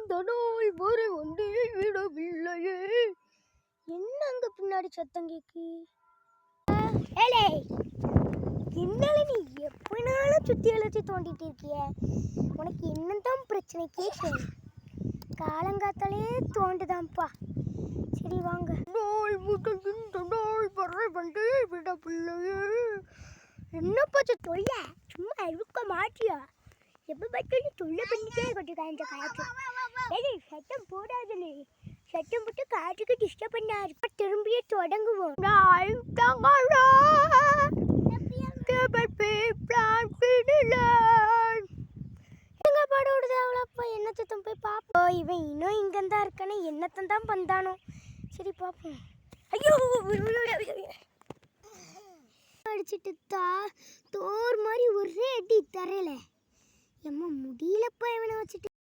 இந்த நாள் வரை வந்து விடவில்லையே. என்ன அங்க பின்னாடி சத்தம் கேக்கு? ஏலே, என்னால நீ எப்பனாலும் சுத்தி அழைச்சி தோண்டிட்டு இருக்கிய? உனக்கு என்னதான் பிரச்சனை கேட்கு? காலங்காத்தாலே தோண்டுதான்ப்பா. சரி வாங்க. நாள் முதல் இந்த நாள் வரை வந்து விடவில்லையே. என்னப்பா தொல்ல? சும்மா இருக்க மாட்டியா? எப்போ பார்த்தாலும் தொல்லை பண்ணிட்டே இருக்கட்டும். இந்த காற்று சத்தம் போடாதுன்னு சத்தம் போட்டு காற்றுக்கு டிஸ்டர்ப் பண்ணாரு. திரும்பியே தொடங்குவோம். என்ன சத்தம் போய் பார்ப்போம். இவன் இன்னும் இங்கதான் இருக்கானே, என்னத்தான் தான் பந்தானோ. சரி பார்ப்போம். ஐயோ, அடிச்சிட்டு தோர் மாதிரி ஒரே அடி தரையில. எம்மா முடியலப்பா இவனை வச்சுட்டு.